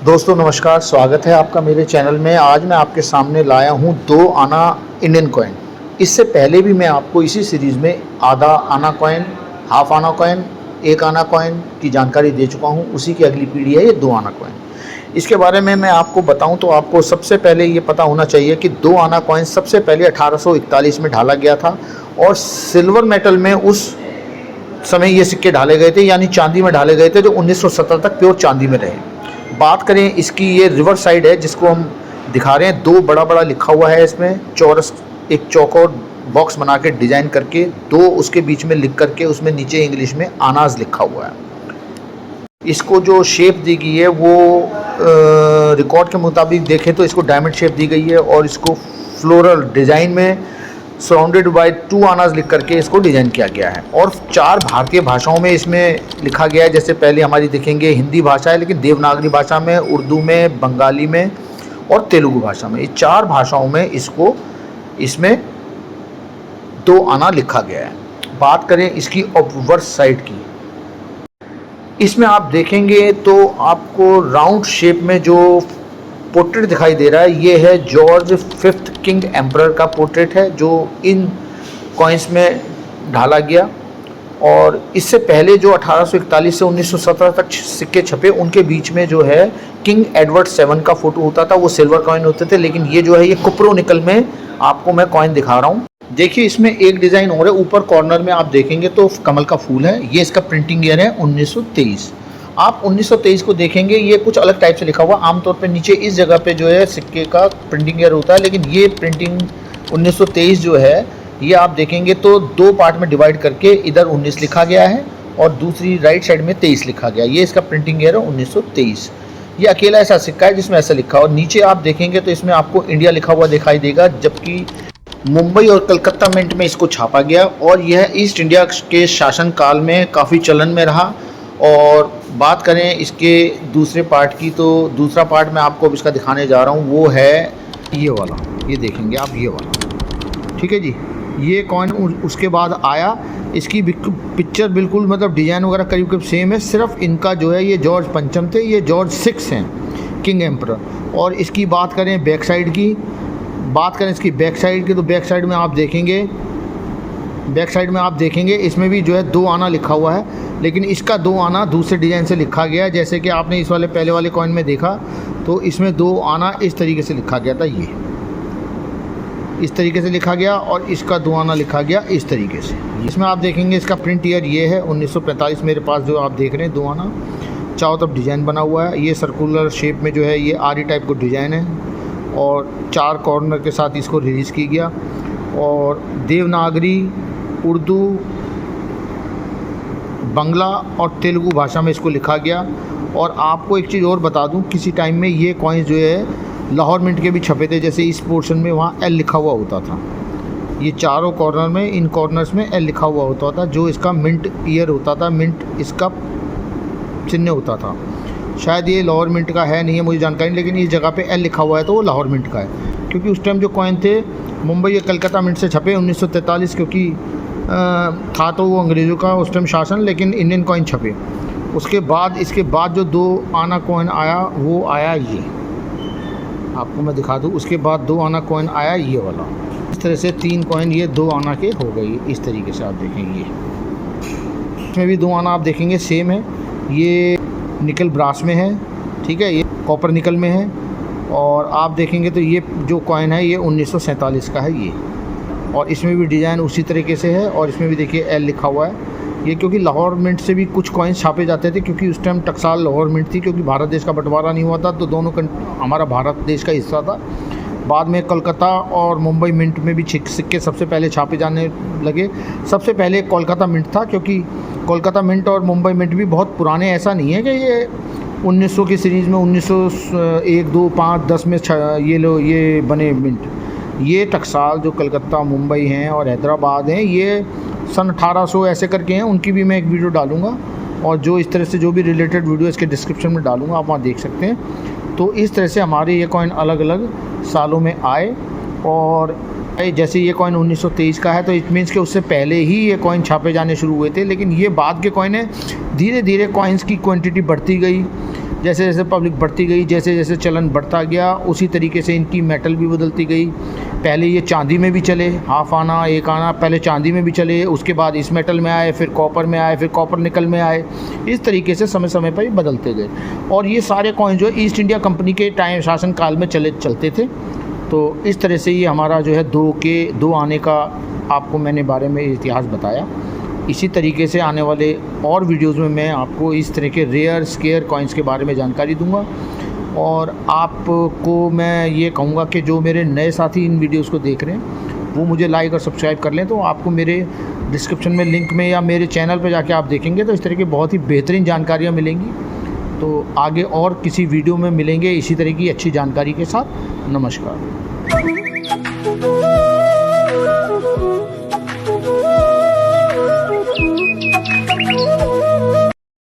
दोस्तों नमस्कार, स्वागत है आपका मेरे चैनल में। आज मैं आपके सामने लाया हूँ 2 आना इंडियन कॉइन। इससे पहले भी मैं आपको इसी सीरीज़ में आधा आना कॉइन, हाफ आना कॉइन, 1 आना कॉइन की जानकारी दे चुका हूँ। उसी की अगली पीढ़ी है ये 2 आना कॉइन। इसके बारे में मैं आपको बताऊँ तो आपको सबसे पहले ये पता होना चाहिए कि 2 आना कॉइन सबसे पहले 1841 में ढाला गया था और सिल्वर मेटल में उस समय ये सिक्के ढाले गए थे, यानी चांदी में ढाले गए थे, जो 1970 तक प्योर चांदी में रहे। बात करें इसकी, ये रिवर्स साइड है जिसको हम दिखा रहे हैं। 2 बड़ा बड़ा लिखा हुआ है इसमें, चौरस एक चौकोर बॉक्स बना के डिज़ाइन करके 2 उसके बीच में लिख करके उसमें नीचे इंग्लिश में आनाज लिखा हुआ है। इसको जो शेप दी गई है वो रिकॉर्ड के मुताबिक देखें तो इसको डायमंड शेप दी गई है और इसको फ्लोरल डिज़ाइन में सराउंडेड बाय 2 आनाज लिख करके इसको डिज़ाइन किया गया है। और 4 भारतीय भाषाओं में इसमें लिखा गया है। जैसे पहले हमारी देखेंगे हिंदी भाषा है, लेकिन देवनागरी भाषा में, उर्दू में, बंगाली में और तेलुगु भाषा में, ये 4 भाषाओं में इसमें 2 आना लिखा गया है। बात करें इसकी ऑब्वर्स साइड की, इसमें आप देखेंगे तो आपको राउंड शेप में जो पोर्ट्रेट दिखाई दे रहा है, ये है जॉर्ज 5th किंग एम्परर का पोर्ट्रेट है, जो इन कॉइन्स में ढाला गया। और इससे पहले जो 1841 से 1917 तक सिक्के छपे, उनके बीच में जो है किंग एडवर्ड 7 का फोटो होता था, वो सिल्वर कॉइन होते थे। लेकिन ये जो है ये कुप्रो निकल में आपको मैं कॉइन दिखा रहा हूँ। देखिए इसमें एक डिज़ाइन और है, ऊपर कॉर्नर में आप देखेंगे तो कमल का फूल है। ये इसका प्रिंटिंग ईयर है 1923। आप 1923 को देखेंगे, ये कुछ अलग टाइप से लिखा हुआ। आमतौर पे नीचे इस जगह पे जो है सिक्के का प्रिंटिंग ईयर होता है, लेकिन ये प्रिंटिंग 1923 जो है ये आप देखेंगे तो 2 पार्ट में डिवाइड करके इधर 19 लिखा गया है और दूसरी राइट साइड में 23 लिखा गया। ये इसका प्रिंटिंग ईयर है 1923। ये अकेला ऐसा सिक्का है जिसमें ऐसा लिखा, और नीचे आप देखेंगे तो इसमें आपको इंडिया लिखा हुआ दिखाई देगा, जबकि मुंबई और कलकत्ता मिंट में इसको छापा गया। और यह ईस्ट इंडिया के शासन काल में काफ़ी चलन में रहा। और बात करें इसके दूसरे पार्ट की, तो दूसरा पार्ट मैं आपको अब इसका दिखाने जा रहा हूँ, वो है ये वाला। ये देखेंगे आप, ये वाला, ठीक है जी। ये कॉइन उसके बाद आया। इसकी पिक्चर बिल्कुल मतलब डिज़ाइन वगैरह करीब करीब सेम है, सिर्फ इनका जो है ये जॉर्ज 5 थे, ये जॉर्ज 6 हैं, किंग एम्परर। और इसकी बात करें बैक साइड की, इसकी बैक साइड की, तो बैक साइड में आप देखेंगे इसमें भी जो है 2 आना लिखा हुआ है, लेकिन इसका 2 आना दूसरे डिज़ाइन से लिखा गया है। जैसे कि आपने इस वाले पहले वाले कॉइन में देखा तो इसमें 2 आना इस तरीके से लिखा गया था, ये इस तरीके से लिखा गया, और इसका 2 आना लिखा गया इस तरीके से। इसमें आप देखेंगे इसका प्रिंट ईयर ये है 1945। मेरे पास जो आप देख रहे हैं 2 आना, चारों तरफ डिज़ाइन बना हुआ है। ये सर्कुलर शेप में जो है ये आरी टाइप का डिज़ाइन है और 4 कॉर्नर के साथ इसको रिलीज़ किया गया। और देवनागरी, उर्दू, बांग्ला और तेलुगु भाषा में इसको लिखा गया। और आपको एक चीज़ और बता दूं, किसी टाइम में ये कॉइन्स जो है लाहौर मिंट के भी छपे थे। जैसे इस पोर्शन में वहाँ एल लिखा हुआ होता था, ये चारों कॉर्नर में, इन कॉर्नर्स में एल लिखा हुआ होता था, जो इसका मिंट ईयर होता था, मिंट इसका चिन्ह होता था। शायद ये लाहौर मिंट का है, नहीं है मुझे जानकारी, लेकिन इस जगह पे एल लिखा हुआ है तो वो लाहौर मिंट का है। क्योंकि उस टाइम जो कॉइन थे मुंबई या कलकत्ता मिंट से छपे 1943, क्योंकि था तो वो अंग्रेज़ों का उस टाइम शासन, लेकिन इंडियन कॉइन छपे। उसके बाद इसके बाद जो 2 आना कॉइन आया वो आया ये, आपको मैं दिखा दूँ। उसके बाद 2 आना कॉइन आया ये वाला। इस तरह से 3 कॉइन ये 2 आना के हो गई। इस तरीके से आप देखेंगे इसमें भी 2 आना आप देखेंगे सेम है। ये निकल ब्रास में है, ठीक है, ये कॉपर निकल में है। और आप देखेंगे तो ये जो कॉइन है ये 1947 का है ये, और इसमें भी डिज़ाइन उसी तरीके से है। और इसमें भी देखिए एल लिखा हुआ है। ये क्योंकि लाहौर मिंट से भी कुछ कॉइन्स छापे जाते थे, क्योंकि उस टाइम टकसाल लाहौर मिंट थी, क्योंकि भारत देश का बंटवारा नहीं हुआ था, तो दोनों हमारा भारत देश का हिस्सा था। बाद में कलकत्ता और मुंबई मिंट में भी सिक्के सबसे पहले छापे जाने लगे। सबसे पहले कोलकाता मिंट था, क्योंकि कोलकाता मिंट और मुंबई मिंट भी बहुत पुराने, ऐसा नहीं है कि ये 1900 की सीरीज़ में 1901, 2, 5, 10 में ये बने मिंट। ये टकसाल जो कलकत्ता, मुंबई हैं और हैदराबाद हैं, ये सन 1800 ऐसे करके हैं। उनकी भी मैं एक वीडियो डालूँगा, और जो इस तरह से जो भी रिलेटेड वीडियो इसके डिस्क्रिप्शन में डालूँगा, आप वहाँ देख सकते हैं। तो इस तरह से हमारे ये कॉइन अलग अलग सालों में आए। और जैसे ये कॉइन 1923 का है, तो इट मीन्स कि उससे पहले ही ये कॉइन छापे जाने शुरू हुए थे। लेकिन ये बाद के कॉइन है, धीरे धीरे कॉइन्स की क्वांटिटी बढ़ती गई। जैसे जैसे पब्लिक बढ़ती गई, जैसे जैसे चलन बढ़ता गया, उसी तरीके से इनकी मेटल भी बदलती गई। पहले ये चांदी में भी चले, हाफ आना, एक आना, पहले चांदी में भी चले, उसके बाद इस मेटल में आए, फिर कॉपर में आए, फिर कॉपर निकल में आए। इस तरीके से समय समय पर ये बदलते गए। और ये सारे कॉइन जो ईस्ट इंडिया कंपनी के टाइम शासन काल में चलते थे। तो इस तरह से ये हमारा जो है दो आने का आपको मैंने बारे में इतिहास बताया। इसी तरीके से आने वाले और वीडियोस में मैं आपको इस तरह के रेयर स्केयर कॉइन्स के बारे में जानकारी दूंगा। और आपको मैं ये कहूँगा कि जो मेरे नए साथी इन वीडियोस को देख रहे हैं वो मुझे लाइक और सब्सक्राइब कर लें। तो आपको मेरे डिस्क्रिप्शन में लिंक में या मेरे चैनल पर जाके आप देखेंगे तो इस तरह की बहुत ही बेहतरीन जानकारियाँ मिलेंगी। तो आगे और किसी वीडियो में मिलेंगे इसी तरह की अच्छी जानकारी के साथ। नमस्कार।